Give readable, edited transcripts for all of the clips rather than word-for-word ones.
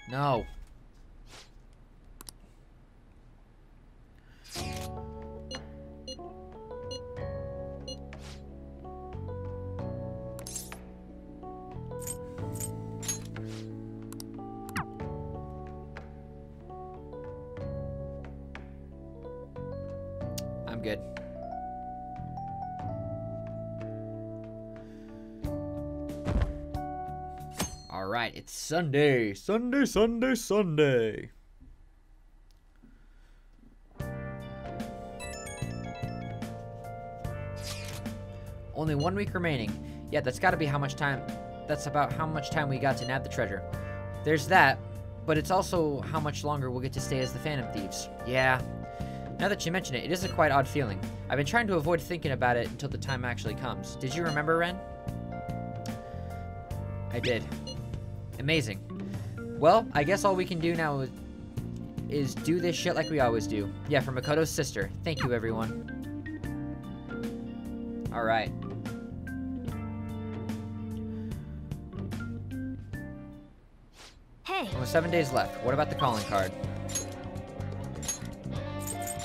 No. I'm good. All right, it's Sunday. Sunday, Sunday, Sunday. Only 1 week remaining. Yeah, that's got to be how much time. That's about how much time we got to nab the treasure. There's that, but it's also how much longer we'll get to stay as the Phantom Thieves. Yeah. Now that you mention it, it is a quite odd feeling. I've been trying to avoid thinking about it until the time actually comes. Did you remember, Ren? I did. Amazing. Well, I guess all we can do now is do this shit like we always do. Yeah, from Makoto's sister. Thank you, everyone. Alright. Hey. Only 7 days left. What about the calling card?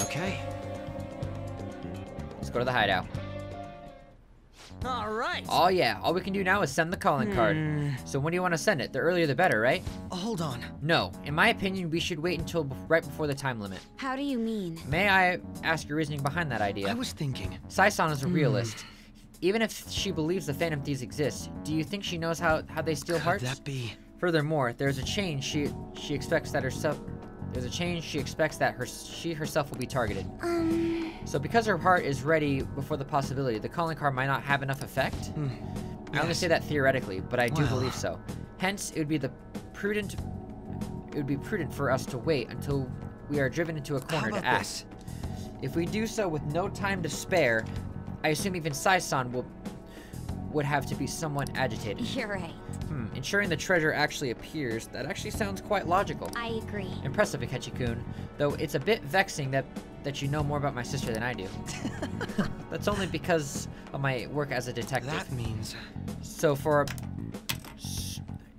Okay. Let's go to the hideout. All right. Oh yeah, all we can do now is send the calling card. So when do you want to send it? The earlier the better, right? Hold on. No, in my opinion, we should wait until right before the time limit. How do you mean? May I ask your reasoning behind that idea? I was thinking. Sai-san is a realist. Even if she believes the Phantom Thieves exist, do you think she knows how they steal hearts? Could that be? Furthermore, there's a change she expects that herself. There's a change she expects that she herself will be targeted. So because her heart is ready before the possibility, the calling card might not have enough effect. I only say that theoretically, but I do believe so. Hence, it would be prudent for us to wait until we are driven into a corner to act. If we do so with no time to spare, I assume even Sai-san would have to be somewhat agitated. You're right. Ensuring the treasure actually appears, that actually sounds quite logical. I agree. Impressive, Akechi-kun. Though it's a bit vexing that you know more about my sister than I do. That's only because of my work as a detective. That means... So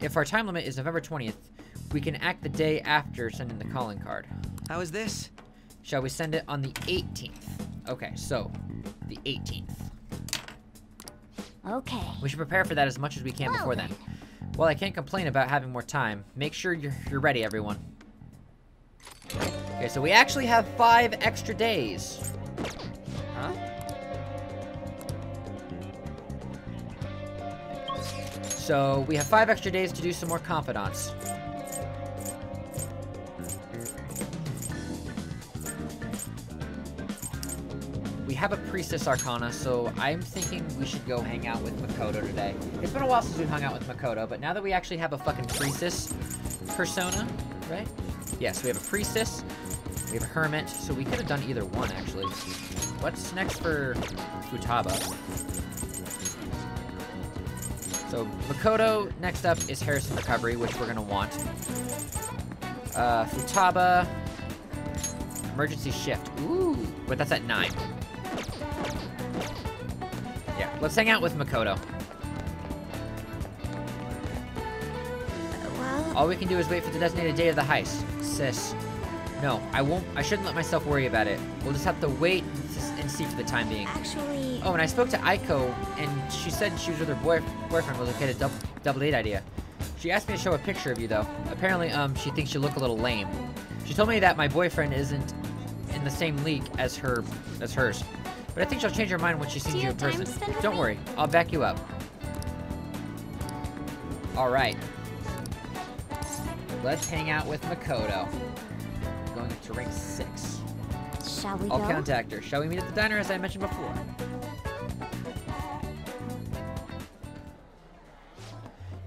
if our time limit is November 20th, we can act the day after sending the calling card. How is this? Shall we send it on the 18th? Okay, so the 18th. Okay. We should prepare for that as much as we can before then. Well, I can't complain about having more time. Make sure you're ready, everyone. Okay, so we actually have 5 extra days. Huh? So we have 5 extra days to do some more confidants. We have a Priestess Arcana, so I'm thinking we should go hang out with Makoto today. It's been a while since we've hung out with Makoto, but now that we actually have a fucking Priestess persona, right? Yes, we have a Priestess, we have a Hermit, so we could have done either one, actually. What's next for Futaba? So, Makoto, next up is Harrison Recovery, which we're gonna want. Futaba, Emergency Shift. Ooh, but that's at 9. Yeah, let's hang out with Makoto. Well... All we can do is wait for the designated day of the heist. Sis. No, I shouldn't let myself worry about it. We'll just have to wait and see for the time being. Actually... Oh, and I spoke to Aiko, and she said she was with her boyfriend was okay to double date idea. She asked me to show a picture of you, though. Apparently, she thinks you look a little lame. She told me that my boyfriend isn't in the same league as hers. But I think she'll change her mind when she sees you in person. Don't worry, I'll back you up. Alright. Let's hang out with Makoto. Going up to rank 6. Shall we I'll go? contact her. Shall we meet at the diner as I mentioned before?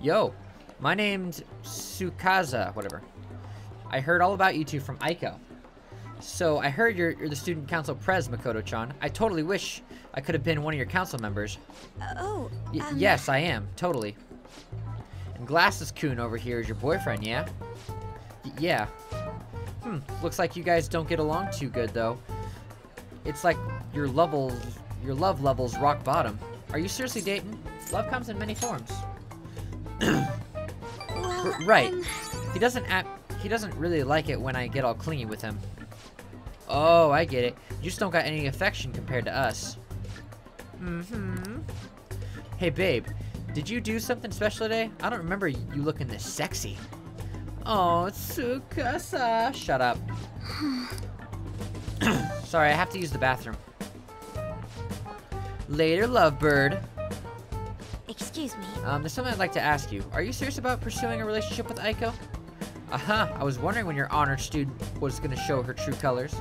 Yo, my name's Sukaza, whatever. I heard all about you two from Aiko. So, I heard you're the student council pres, Makoto-chan. I totally wish I could have been one of your council members. Yes, I am. Totally. And Glasses-kun over here is your boyfriend, yeah? Yeah. Looks like you guys don't get along too good, though. It's like your love level's rock bottom. Are you seriously dating? Love comes in many forms. Well, Right. He doesn't really like it when I get all clingy with him. Oh, I get it. You just don't got any affection compared to us. Mm-hmm. Hey, babe. Did you do something special today? I don't remember you looking this sexy. Oh, Tsukasa. Shut up. Sorry, I have to use the bathroom. Later, lovebird. Excuse me. There's something I'd like to ask you. Are you serious about pursuing a relationship with Aiko? I was wondering when your honored student was gonna show her true colors.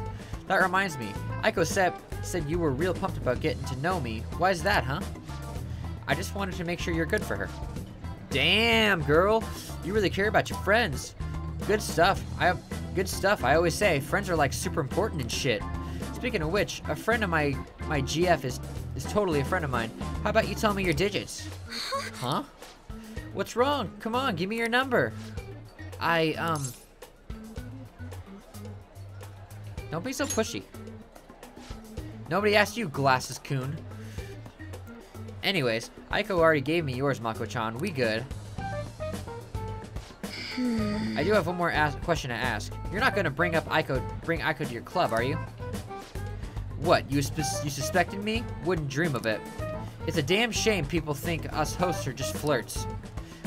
That reminds me. Aiko said you were real pumped about getting to know me. Why is that, huh? I just wanted to make sure you're good for her. Damn, girl. You really care about your friends. Good stuff. Good stuff. I always say friends are like super important and shit. Speaking of which, a friend of my GF is totally a friend of mine. How about you tell me your digits? Huh? What's wrong? Come on, give me your number. Don't be so pushy. Nobody asked you, Glasses Coon. Anyways, Aiko already gave me yours, Mako-chan. We good. I do have one more question to ask. You're not gonna bring Aiko to your club, are you? What, you suspected me? Wouldn't dream of it. It's a damn shame people think us hosts are just flirts.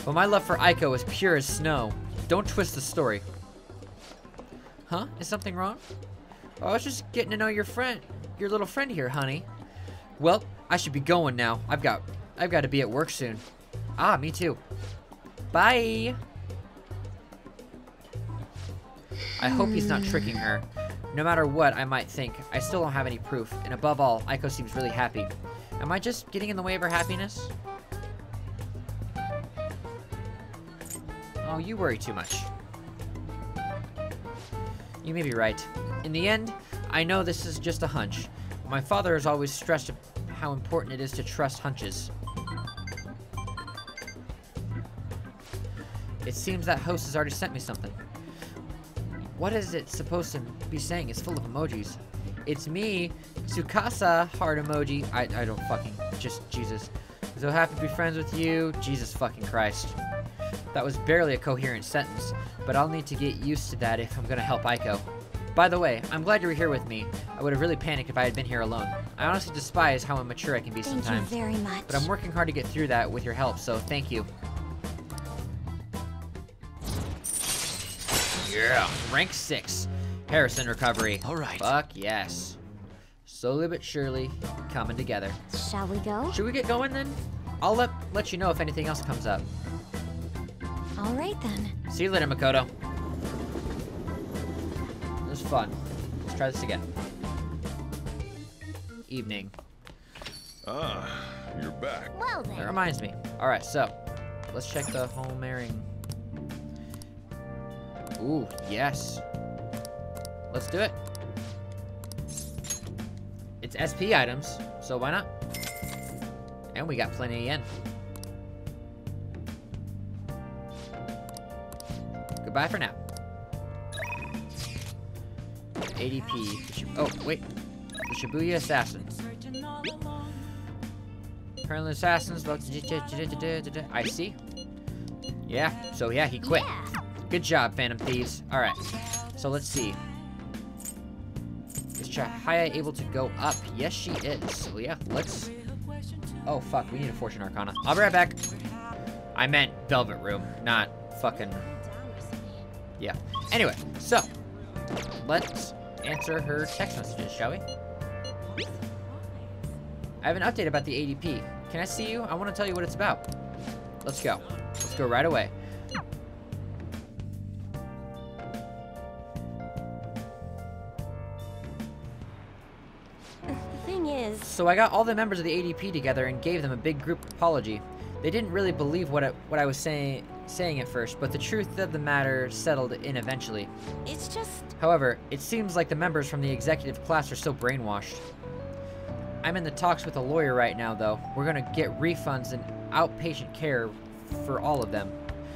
But my love for Aiko is pure as snow. Don't twist the story. Huh? Is something wrong? Oh, I was just getting to know your little friend here, honey. Well, I should be going now. I've got to be at work soon. Ah, me too. Bye. I hope he's not tricking her. No matter what I might think, I still don't have any proof. And above all, Aiko seems really happy. Am I just getting in the way of her happiness? Oh, you worry too much. You may be right. In the end, I know this is just a hunch. My father has always stressed how important it is to trust hunches. It seems that host has already sent me something. What is it supposed to be saying? It's full of emojis. It's me, Tsukasa, heart emoji. I don't fucking, just Jesus. So happy to be friends with you. Jesus fucking Christ. That was barely a coherent sentence, but I'll need to get used to that if I'm gonna help Aiko. By the way, I'm glad you were here with me. I would have really panicked if I had been here alone. I honestly despise how immature I can be sometimes. Thank you very much. But I'm working hard to get through that with your help, so thank you. Yeah, rank 6. Harrison recovery. All right. Fuck yes. Slowly but surely, coming together. Shall we go? Should we get going then? I'll let you know if anything else comes up. All right then. See you later, Makoto. This was fun. Let's try this again. Evening. Ah, you're back. Well That then. reminds me. Alright, so let's check the home airing. Ooh, yes. Let's do it. It's SP items, so why not? And we got plenty of yen. Goodbye for now. ADP. Oh, wait. The Shibuya Assassin. Currently assassins. I see. Yeah, so yeah, he quit. Yeah. Good job, Phantom Thieves. Alright, so let's see. Is Chihaya able to go up? Yes, she is. So yeah, let's... Oh, fuck, we need a Fortune Arcana. I'll be right back. I meant Velvet Room, not fucking... Yeah. Anyway, so, let's answer her text messages, shall we? I have an update about the ADP. Can I see you? I want to tell you what it's about. Let's go. Let's go right away. The thing is... So I got all the members of the ADP together and gave them a big group apology. They didn't really believe what I was saying at first, but the truth of the matter settled in eventually. It's just... However, it seems like the members from the executive class are still brainwashed. I'm in the talks with a lawyer right now, though. We're gonna get refunds and outpatient care for all of them.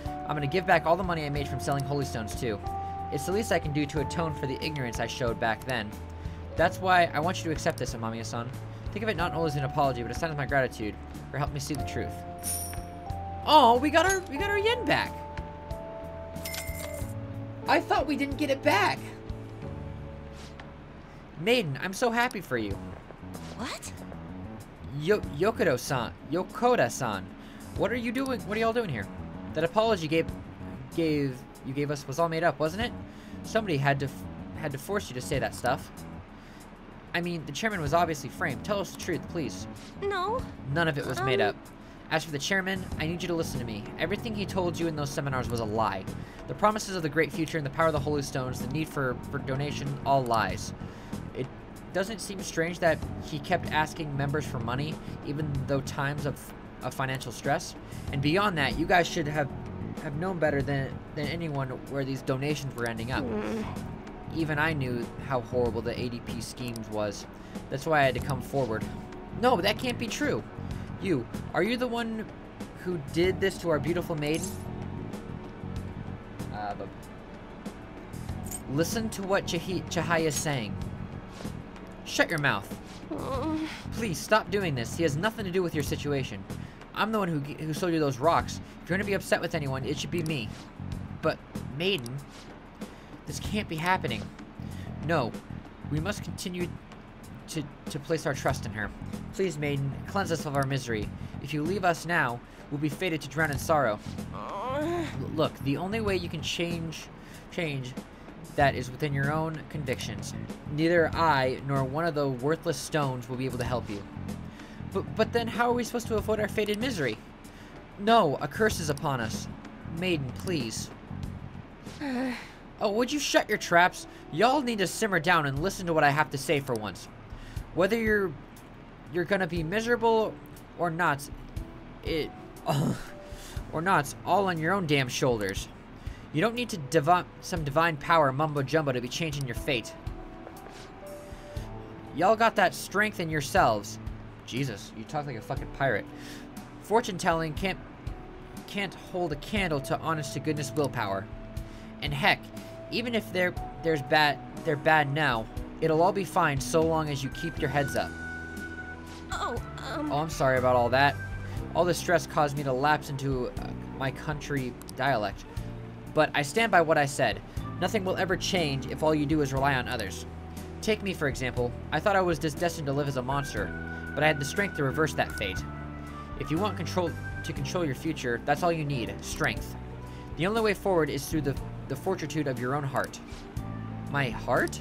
I'm gonna give back all the money I made from selling holy stones, too. It's the least I can do to atone for the ignorance I showed back then. That's why I want you to accept this, Amamiya-san. Think of it not only as an apology, but a sign of my gratitude for helping me see the truth. Oh, we got our yen back. I thought we didn't get it back. Maiden, I'm so happy for you. What? Yokota-san, what are you doing? What are y'all doing here? That apology you gave us was all made up, wasn't it? Somebody had to force you to say that stuff. I mean, the chairman was obviously framed. Tell us the truth, please. No. None of it was made up. As for the chairman, I need you to listen to me. Everything he told you in those seminars was a lie. The promises of the great future and the power of the holy stones, the need for donation, all lies. It doesn't seem strange that he kept asking members for money, even though times of financial stress. And beyond that, you guys should have known better than anyone where these donations were ending up. Even I knew how horrible the ADP schemes was. That's why I had to come forward. No, that can't be true. Are you the one who did this to our beautiful maiden? Listen to what Chihaya is saying. Shut your mouth. Please, stop doing this. He has nothing to do with your situation. I'm the one who sold you those rocks. If you're going to be upset with anyone, it should be me. But, Maiden, this can't be happening. No, we must continue to place our trust in her. Please, Maiden, cleanse us of our misery. If you leave us now, we'll be fated to drown in sorrow. Look, the only way you can change that is within your own convictions. Neither I nor one of the worthless stones will be able to help you. But then how are we supposed to avoid our fated misery? No, a curse is upon us. Maiden, please. Oh, would you shut your traps? Y'all need to simmer down and listen to what I have to say for once. Whether you're gonna be miserable or not, all on your own damn shoulders. You don't need to some divine power mumbo jumbo to be changing your fate. Y'all got that strength in yourselves. Jesus, you talk like a fucking pirate. Fortune telling can't hold a candle to honest to goodness willpower. And heck, even if they're bad now, it'll all be fine so long as you keep your heads up. Oh, I'm sorry about all that. All this stress caused me to lapse into my country dialect. But I stand by what I said. Nothing will ever change if all you do is rely on others. Take me, for example. I thought I was destined to live as a monster, but I had the strength to reverse that fate. If you want to control your future, that's all you need, strength. The only way forward is through the fortitude of your own heart. My heart?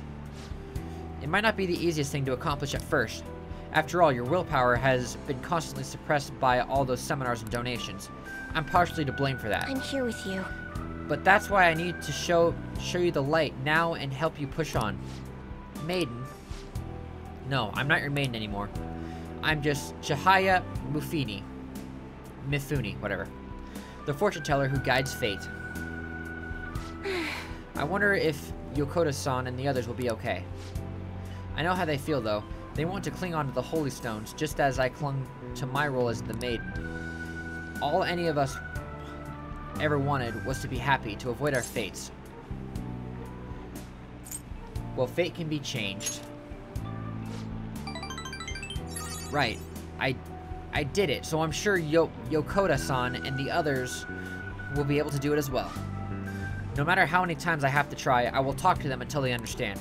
It might not be the easiest thing to accomplish at first. After all, your willpower has been constantly suppressed by all those seminars and donations. I'm partially to blame for that. I'm here with you. But that's why I need to show you the light now and help you push on. Maiden? No, I'm not your maiden anymore. I'm just Chihaya Mifune, whatever. The fortune teller who guides fate. I wonder if Yokota-san and the others will be okay. I know how they feel, though. They want to cling on to the holy stones, just as I clung to my role as the maiden. All any of us ever wanted was to be happy, to avoid our fates. Well, fate can be changed. Right. I did it, so I'm sure Yokota-san and the others will be able to do it as well. No matter how many times I have to try, I will talk to them until they understand.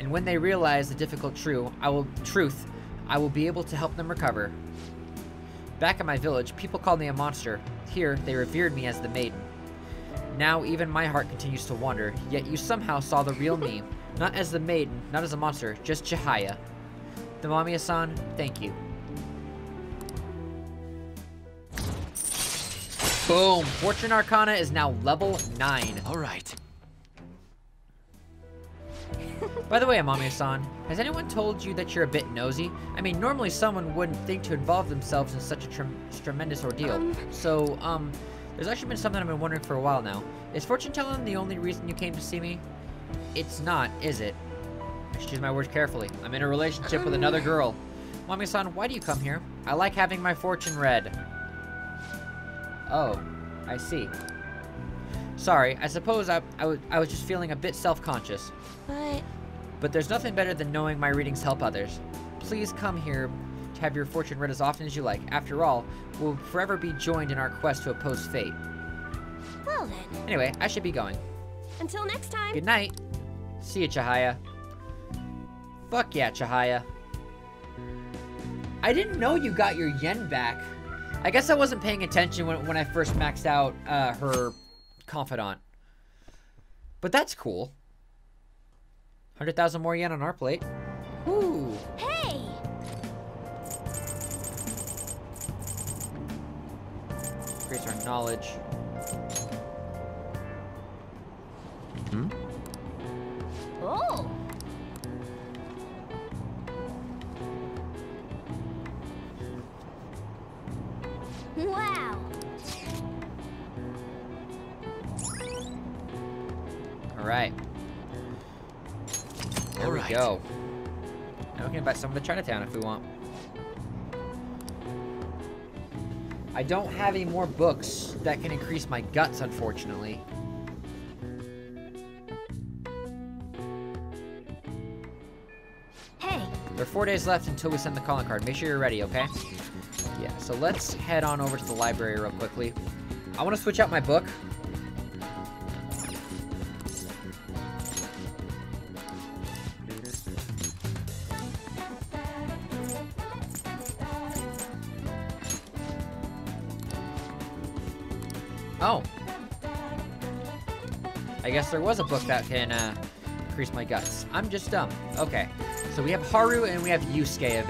And when they realize the difficult truth, I will be able to help them recover. Back in my village, people called me a monster. Here, they revered me as the maiden. Now, even my heart continues to wander, yet you somehow saw the real me. Not as the maiden, not as a monster, just Chihaya. Damamiya-san, thank you. Boom! Fortune Arcana is now level 9. Alright. By the way, Amamiya-san, has anyone told you that you're a bit nosy? I mean, normally someone wouldn't think to involve themselves in such a tremendous ordeal. There's actually been something I've been wondering for a while now. Is fortune telling the only reason you came to see me? It's not, is it? I should choose my words carefully. I'm in a relationship with another girl. Amamiya-san, why do you come here? I like having my fortune read. Oh, I see. Sorry, I suppose I was just feeling a bit self-conscious. But there's nothing better than knowing my readings help others. Please come here to have your fortune read as often as you like. After all, we'll forever be joined in our quest to oppose fate. Well then. Anyway, I should be going. Until next time. Good night. See ya, Chihaya. Fuck yeah, Chihaya. I didn't know you got your yen back. I guess I wasn't paying attention when I first maxed out her confidant. But that's cool. 100,000 more yen on our plate. Ooh. Hey! Increase our knowledge. Hmm? Oh! Wow! Alright. There we go. Now we can invite someone to Chinatown if we want. I don't have any more books that can increase my guts, unfortunately. Hey! There are 4 days left until we send the calling card. Make sure you're ready, okay? Yeah, so let's head on over to the library real quickly. I want to switch out my book. Oh. I guess there was a book that can increase my guts. I'm just dumb. Okay. So we have Haru and we have Yusuke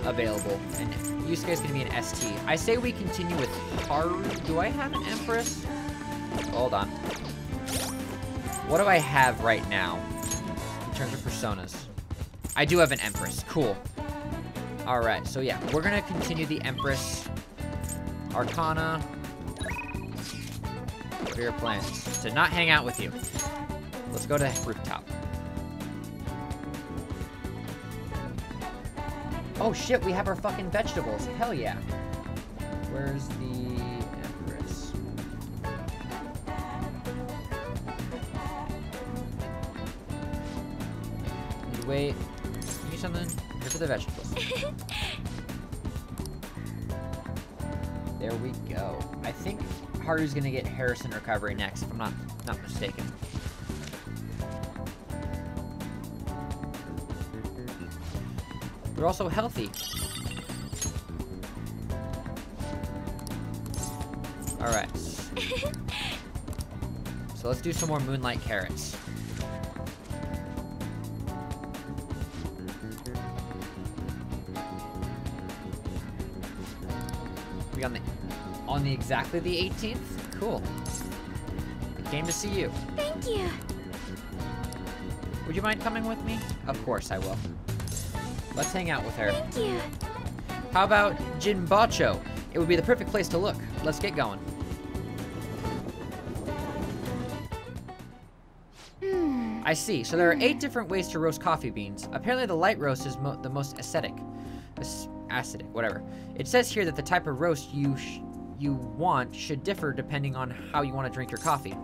available. And Yusuke is going to be an ST. I say we continue with Haru. Do I have an Empress? Hold on. What do I have right now in terms of personas? I do have an Empress. Cool. Alright, so yeah, we're going to continue the Empress. Arcana. What are your plans? To not hang out with you. Let's go to rooftop. Oh shit, we have our fucking vegetables. Hell yeah. Where's the Empress? Wait. Give me something. Here for the vegetables. There we go. I think Haru's gonna get Harrison recovery next, if I'm not mistaken. They're also healthy. Alright. So let's do some more moonlight carrots. We on the exactly the 18th? Cool. Came to see you. Thank you. Would you mind coming with me? Of course I will. Let's hang out with her. Thank you. How about Jinbacho? It would be the perfect place to look. Let's get going. I see. So there are 8 different ways to roast coffee beans. Apparently the light roast is the most acidic, whatever. It says here that the type of roast you want should differ depending on how you want to drink your coffee.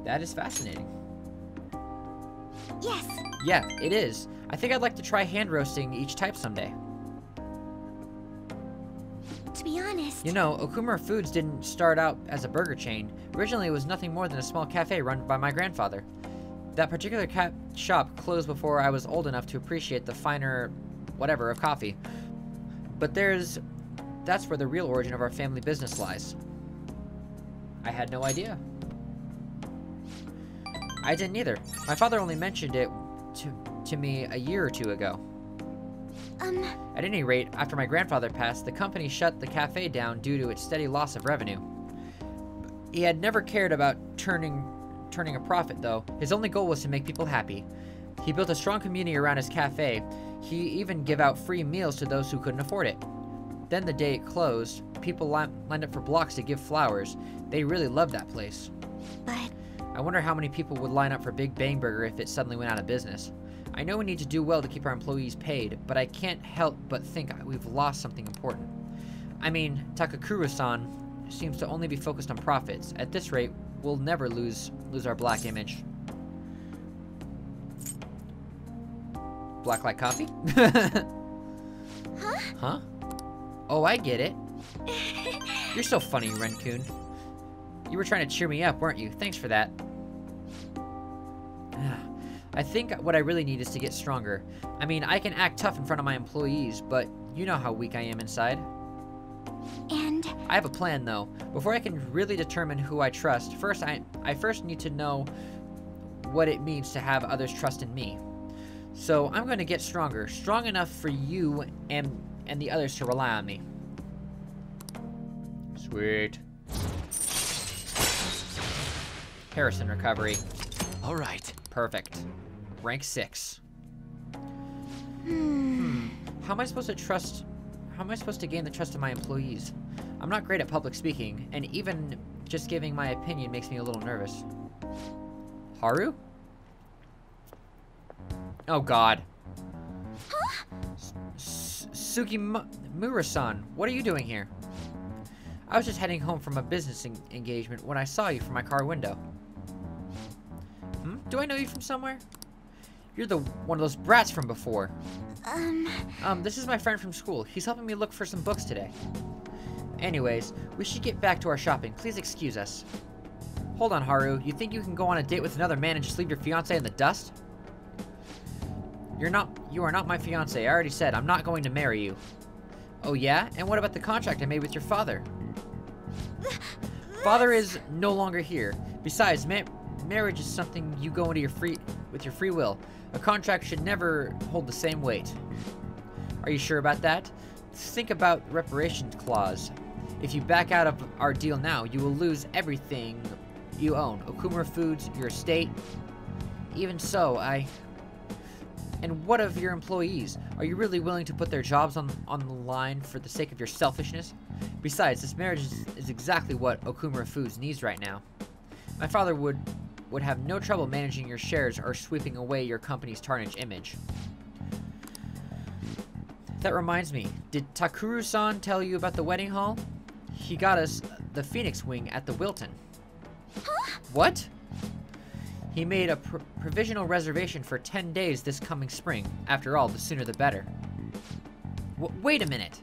That is fascinating. Yes. Yeah, it is. I think I'd like to try hand roasting each type someday. To be honest. You know, Okumura Foods didn't start out as a burger chain. Originally, it was nothing more than a small cafe run by my grandfather. That particular shop closed before I was old enough to appreciate the finer whatever of coffee. But that's where the real origin of our family business lies. I had no idea. I didn't either. My father only mentioned it to me a year or 2 ago. At any rate, after my grandfather passed, the company shut the cafe down due to its steady loss of revenue. He had never cared about turning a profit, though. His only goal was to make people happy. He built a strong community around his cafe. He even gave out free meals to those who couldn't afford it. Then the day it closed, people lined up for blocks to give flowers. They really loved that place. But I wonder how many people would line up for Big Bang Burger if it suddenly went out of business. I know we need to do well to keep our employees paid, but I can't help but think we've lost something important. I mean, Takakura-san seems to only be focused on profits. At this rate, we'll never lose our black image. Black like coffee? Huh? Huh? Oh, I get it. You're so funny, Ren-kun. You were trying to cheer me up, weren't you? Thanks for that. I think what I really need is to get stronger. I mean, I can act tough in front of my employees, but you know how weak I am inside. And I have a plan, though. Before I can really determine who I trust, I first need to know what it means to have others trust in me. So I'm going to get stronger. Strong enough for you and the others to rely on me. Sweet. Harrison recovery. All right. Perfect. Rank 6. How am I supposed to gain the trust of my employees? I'm not great at public speaking, and even just giving my opinion makes me a little nervous. Haru? Oh god. huh? Sukimura-san, what are you doing here? I was just heading home from a business engagement when I saw you from my car window. Do I know you from somewhere? You're one of those brats from before. This is my friend from school. He's helping me look for some books today. Anyways, we should get back to our shopping. Please excuse us. Hold on, Haru. You think you can go on a date with another man and just leave your fiancé in the dust? You are not my fiancé. I already said I'm not going to marry you. Oh yeah? And what about the contract I made with your father? Father is no longer here. Besides, marriage is something you go into with your free will. A contract should never hold the same weight. Are you sure about that? Think about the reparations clause. If you back out of our deal now, you will lose everything you own. Okumura Foods, your estate. Even so, And what of your employees? Are you really willing to put their jobs on the line for the sake of your selfishness? Besides, this marriage is exactly what Okumura Foods needs right now. My father would have no trouble managing your shares or sweeping away your company's tarnished image. That reminds me, did Takuru-san tell you about the wedding hall? He got us the Phoenix Wing at the Wilton. Huh? What? He made a provisional reservation for 10 days this coming spring. After all, the sooner the better. Wait a minute.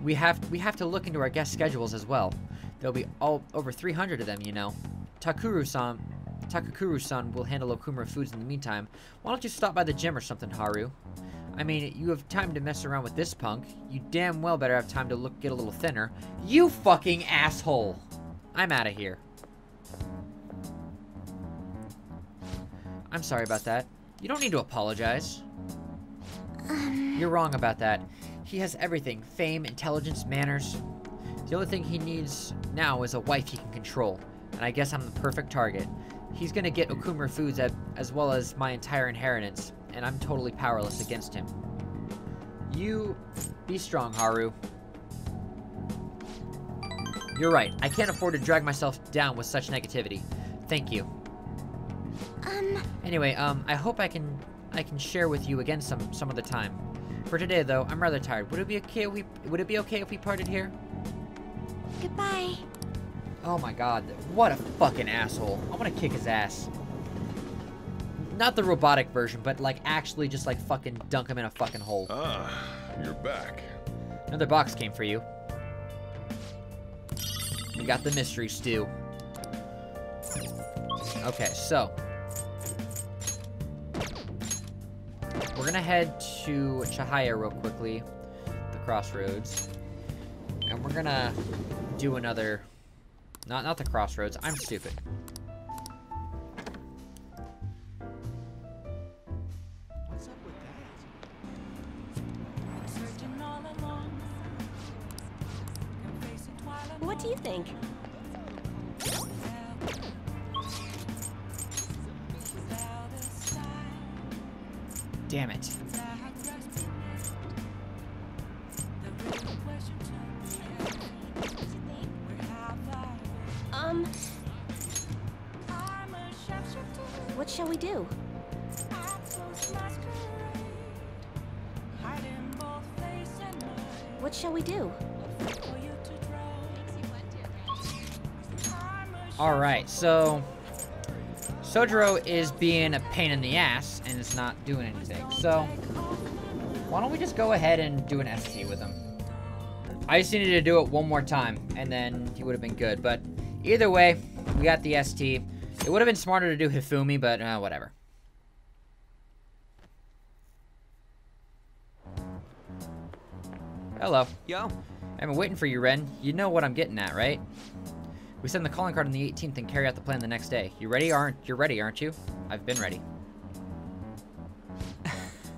We have to look into our guest schedules as well. There'll be over 300 of them, you know. Takakuru-san will handle Okumura Foods in the meantime. Why don't you stop by the gym or something, Haru? I mean, you have time to mess around with this punk. You damn well better have time to get a little thinner. You fucking asshole! I'm out of here. I'm sorry about that. You don't need to apologize. You're wrong about that. He has everything. Fame, intelligence, manners. The only thing he needs now is a wife he can control. And I guess I'm the perfect target. He's gonna get Okumura Foods as well as my entire inheritance. And I'm totally powerless against him. You be strong, Haru. You're right. I can't afford to drag myself down with such negativity. Thank you. Anyway, I hope I can share with you again some other time. For today, though, I'm rather tired. Would it be okay if we parted here? Goodbye. Oh my god, what a fucking asshole. I want to kick his ass. Not the robotic version, but like actually just like fucking dunk him in a fucking hole. Ah, you're back. Another box came for you. We got the mystery stew. Okay, so we're gonna head to Chihaya real quickly, the crossroads, and we're gonna do another. Not the crossroads. I'm stupid. What's up with that? What do you think? Damn it. What shall we do? What shall we do? Alright, so Sojiro is being a pain in the ass and is not doing anything. So why don't we just go ahead and do an ST with him? I just needed to do it one more time and then he would have been good. But either way, we got the ST. It would have been smarter to do Hifumi, but whatever. Hello. Yo. I've been waiting for you, Ren. You know what I'm getting at, right? We send the calling card on the 18th and carry out the plan the next day. You're ready, aren't you? I've been ready.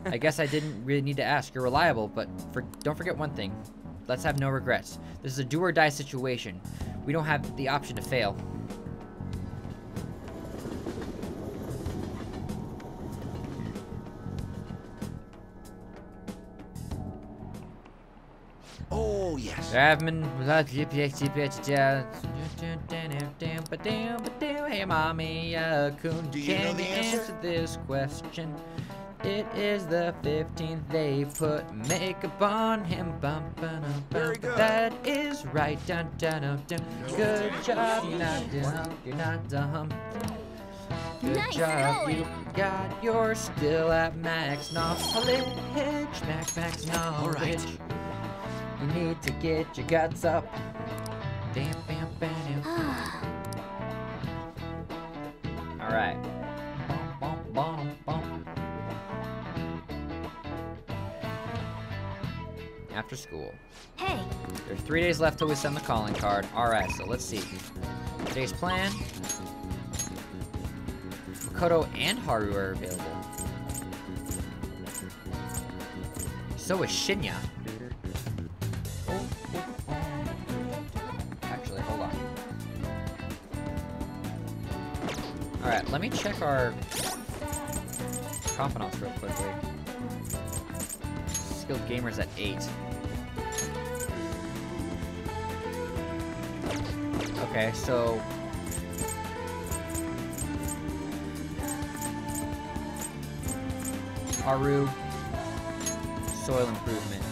I guess I didn't really need to ask. You're reliable, but don't forget one thing. Let's have no regrets. This is a do-or-die situation. We don't have the option to fail. Oh, yes. Hey, mommy, can Do you know the answer? answer this question? It is the 15th they put makeup on him. Bum, ba, dum, Very bum. good. That is right. Dun, dun, dun, dun. Good job. You're not dumb. You're not dumb. Good Nice job. going. You got your skill at max knowledge. Max knowledge. All right. You need to get your guts up. Damn, bam, bam. All right. Bum, bum, bum, bum. After school. Hey, There are 3 days left till we send the calling card. Alright, so let's see. Today's plan. Makoto and Haru are available. So is Shinya. Actually, hold on. Alright, let me check our confidants real quickly. Skilled gamers at 8. Okay, so Haru, soil improvement.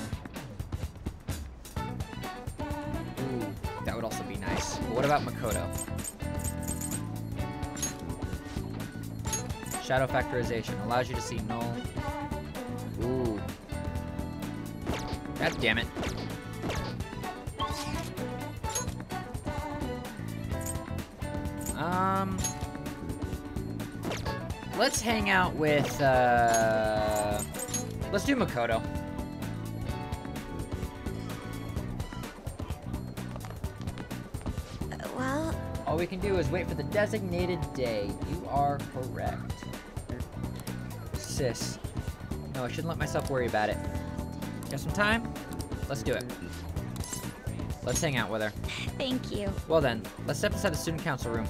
Ooh, that would also be nice. But what about Makoto? Shadow factorization allows you to see null. Ooh. God damn it. Let's hang out with, let's do Makoto. well, All we can do is wait for the designated day. You are correct. Sis. No, I shouldn't let myself worry about it. Got some time? Let's do it. Let's hang out with her. thank you. Well then, let's step inside the student council room.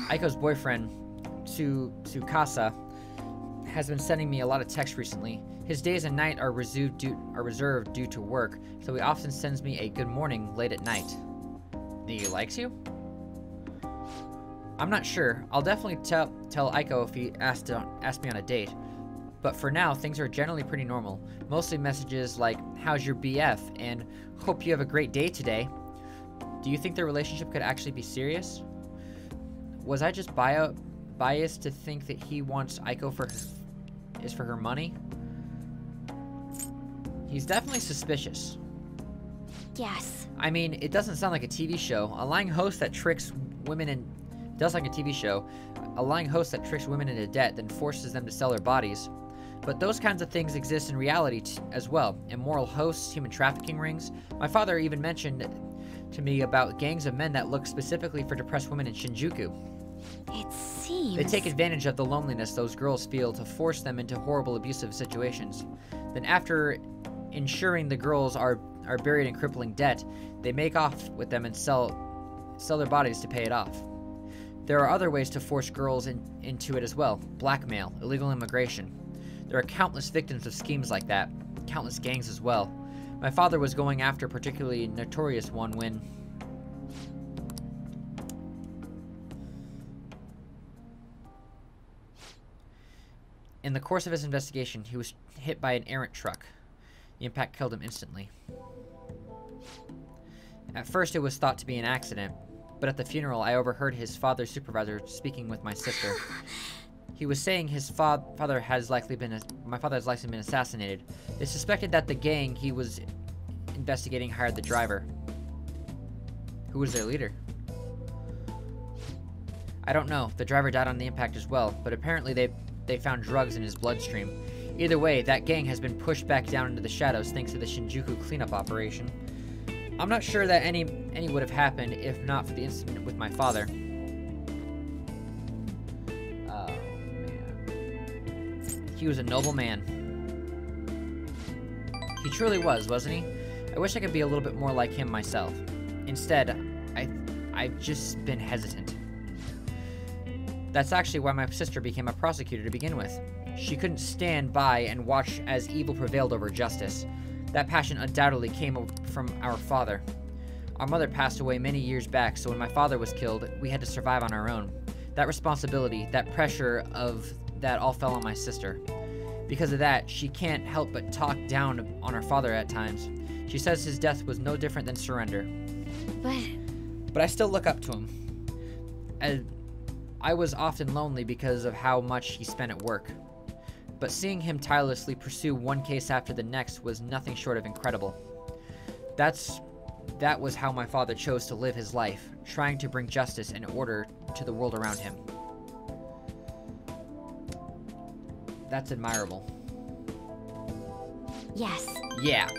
Aiko's boyfriend, Tsukasa, has been sending me a lot of texts recently. His days and night are reserved due to work, so he often sends me a good morning late at night. He likes you? I'm not sure. I'll definitely tell Aiko if he asks me on a date. But for now, things are generally pretty normal. Mostly messages like, how's your BF? And hope you have a great day today. Do you think their relationship could actually be serious? Was I just biased to think that he wants Aiko for her money? He's definitely suspicious. Yes. I mean, it doesn't sound like a TV show. A lying host that tricks women in... does like a TV show. A lying host that tricks women into debt, then forces them to sell their bodies. But those kinds of things exist in reality as well. Immoral hosts, human trafficking rings. My father even mentioned to me about gangs of men that look specifically for depressed women in Shinjuku. It seems... They take advantage of the loneliness those girls feel to force them into horrible abusive situations. Then after ensuring the girls are buried in crippling debt, they make off with them and sell their bodies to pay it off. There are other ways to force girls into it as well. Blackmail, illegal immigration. There are countless victims of schemes like that. Countless gangs as well. My father was going after a particularly notorious one when... In the course of his investigation, he was hit by an errant truck. The impact killed him instantly. At first, it was thought to be an accident, but at the funeral, I overheard his father's supervisor speaking with my sister. He was saying his my father has likely been assassinated. They suspected that the gang he was investigating hired the driver. Who was their leader? I don't know. The driver died on the impact as well, but apparently they they found drugs in his bloodstream. Either way, that gang has been pushed back down into the shadows thanks to the Shinjuku cleanup operation. I'm not sure that any would have happened if not for the incident with my father. Oh, man. He was a noble man. He truly was, wasn't he? I wish I could be a little bit more like him myself. Instead, I've just been hesitant. That's actually why my sister became a prosecutor to begin with. She couldn't stand by and watch as evil prevailed over justice. That passion undoubtedly came from our father. Our mother passed away many years back, so when my father was killed, we had to survive on our own. That responsibility, that pressure of that all fell on my sister. Because of that, she can't help but talk down on her father at times. She says his death was no different than surrender. But I still look up to him. I was often lonely because of how much he spent at work. But seeing him tirelessly pursue one case after the next was nothing short of incredible. That was how my father chose to live his life, trying to bring justice and order to the world around him. That's admirable. Yes. Yeah.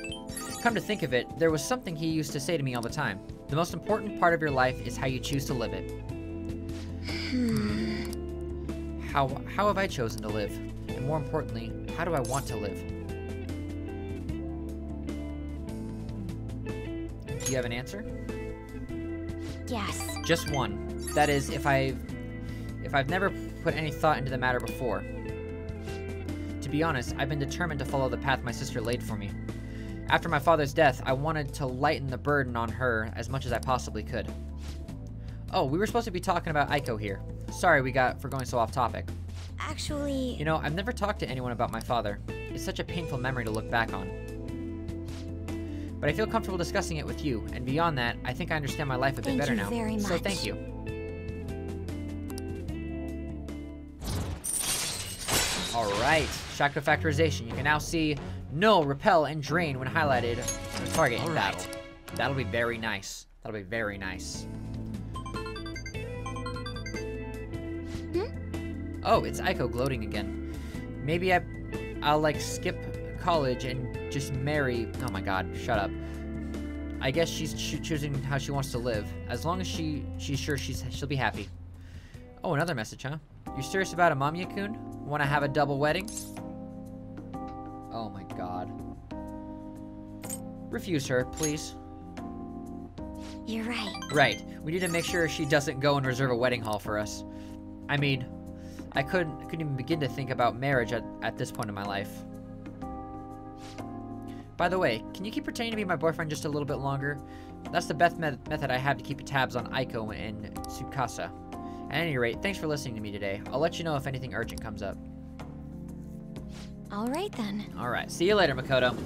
Come to think of it, there was something he used to say to me all the time. The most important part of your life is how you choose to live it. How have I chosen to live? And more importantly, how do I want to live? Do you have an answer? Yes. Just one. That is, if I've never put any thought into the matter before. To be honest, I've been determined to follow the path my sister laid for me. After my father's death, I wanted to lighten the burden on her as much as I possibly could. Oh, we were supposed to be talking about Aiko here. Sorry for going so off topic. Actually... You know, I've never talked to anyone about my father. It's such a painful memory to look back on. But I feel comfortable discussing it with you, and beyond that, I think I understand my life a bit better now. Thank you very much. So thank you. Alright, chakra factorization. You can now see null, repel, and drain when highlighted on the target in battle. That'll be very nice. That'll be very nice. Oh, it's Aiko gloating again. Maybe I'll like skip college and just marry. Oh my god, shut up. I guess she's choosing how she wants to live. As long as she's sure she'll be happy. Oh, another message, huh? You serious about a Mamiya-kun? Want to have a double wedding? Oh my god. Refuse her, please. You're right. Right. We need to make sure she doesn't go and reserve a wedding hall for us. I mean, I couldn't even begin to think about marriage at this point in my life. By the way, can you keep pretending to be my boyfriend just a little bit longer? That's the best method I have to keep tabs on Aiko and Tsukasa. At any rate, thanks for listening to me today. I'll let you know if anything urgent comes up. Alright then. Alright, see you later, Makoto.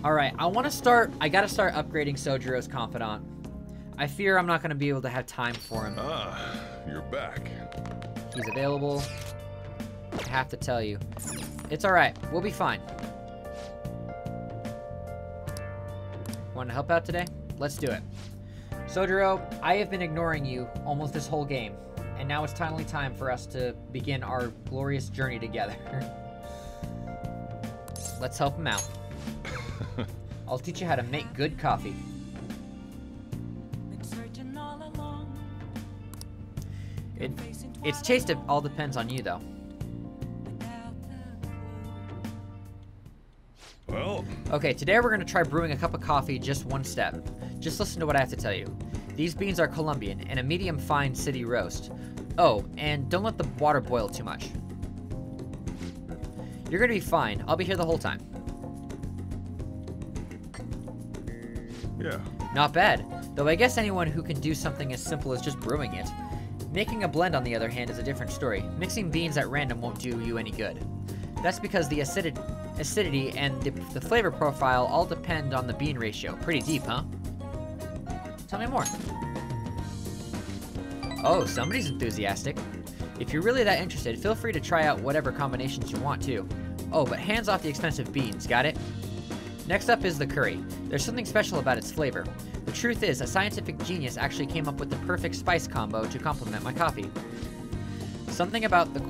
Alright, I gotta start upgrading Sojiro's confidant. I fear I'm not gonna be able to have time for him. Ah, you're back. He's available. I have to tell you. It's alright, we'll be fine. Want to help out today? Let's do it. Sojiro, I have been ignoring you almost this whole game, and now it's finally time for us to begin our glorious journey together. Let's help him out. I'll teach you how to make good coffee. Its taste all depends on you, though. Well... Okay, today we're going to try brewing a cup of coffee just one step. Just listen to what I have to tell you. These beans are Colombian and a medium fine city roast. Oh, and don't let the water boil too much. You're going to be fine. I'll be here the whole time. Yeah. Not bad, though I guess anyone who can do something as simple as just brewing it. Making a blend, on the other hand, is a different story. Mixing beans at random won't do you any good. That's because the acidity and the flavor profile all depend on the bean ratio. Pretty deep, huh? Tell me more. Oh, somebody's enthusiastic. If you're really that interested, feel free to try out whatever combinations you want to. Oh, but hands off the expensive beans, got it? Next up is the curry. There's something special about its flavor. The truth is, a scientific genius actually came up with the perfect spice combo to complement my coffee. Something about the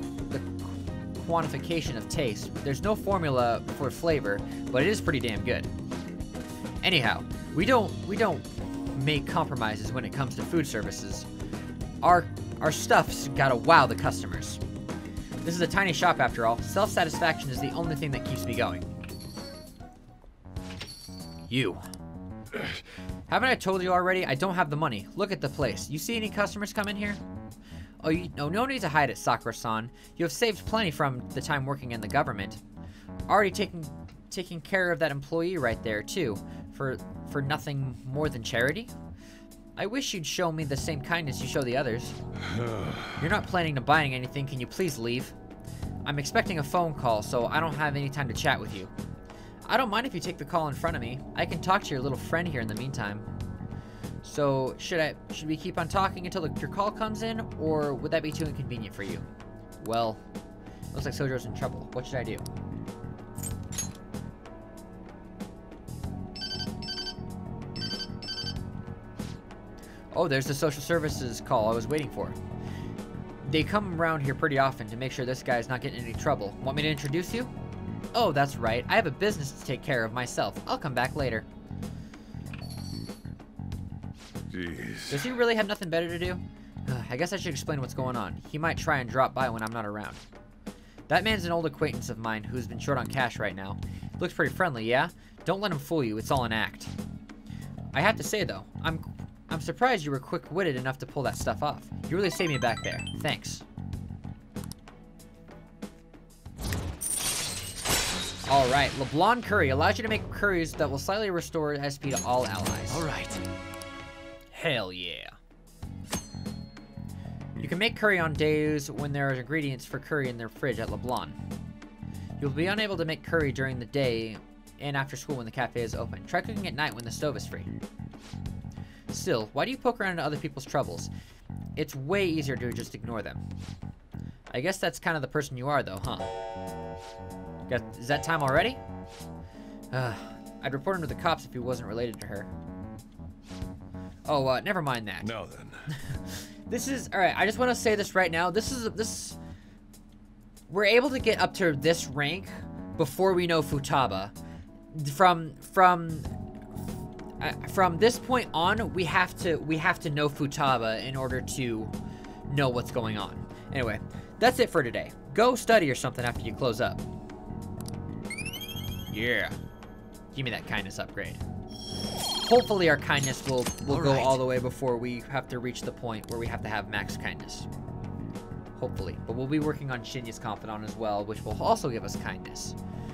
quantification of taste. There's no formula for flavor, but it is pretty damn good. Anyhow, we don't make compromises when it comes to food services. Our stuff's gotta wow the customers. This is a tiny shop after all. Self-satisfaction is the only thing that keeps me going. You. Haven't I told you already? I don't have the money. Look at the place. You see any customers come in here? Oh, no need to hide it, Sakura-san. You have saved plenty from the time working in the government. Already taking care of that employee right there, too. For nothing more than charity? I wish you'd show me the same kindness you show the others. You're not planning to buying anything. Can you please leave? I'm expecting a phone call, so I don't have any time to chat with you. I don't mind if you take the call in front of me. I can talk to your little friend here in the meantime. So, should we keep on talking until your call comes in, or would that be too inconvenient for you? Well, looks like Sojo's in trouble. What should I do? Oh, there's the social services call I was waiting for. They come around here pretty often to make sure this guy's not getting in any trouble. Want me to introduce you? Oh, that's right. I have a business to take care of myself. I'll come back later. Jeez. Does he really have nothing better to do? I guess I should explain what's going on. He might try and drop by when I'm not around. That man's an old acquaintance of mine who's been short on cash right now. Looks pretty friendly, yeah? Don't let him fool you. It's all an act. I have to say, though, I'm surprised you were quick-witted enough to pull that stuff off. You really saved me back there. Thanks. Alright, LeBlanc Curry allows you to make curries that will slightly restore SP to all allies. Alright. Hell yeah. You can make curry on days when there are ingredients for curry in their fridge at LeBlanc. You'll be unable to make curry during the day and after school when the cafe is open. Try cooking at night when the stove is free. Still, why do you poke around into other people's troubles? It's way easier to just ignore them. I guess that's kind of the person you are, though, huh? Is that time already? I'd report him to the cops if he wasn't related to her. Oh, never mind that. Now then. This is... Alright, I just want to say this right now. We're able to get up to this rank before we know Futaba. From this point on, we have to know Futaba in order to know what's going on. Anyway, that's it for today. Go study or something after you close up. Yeah. Give me that kindness upgrade. Hopefully our kindness will go all the way before we have to reach the point where we have to have max kindness. Hopefully. But we'll be working on Shinya's confidant as well, which will also give us kindness.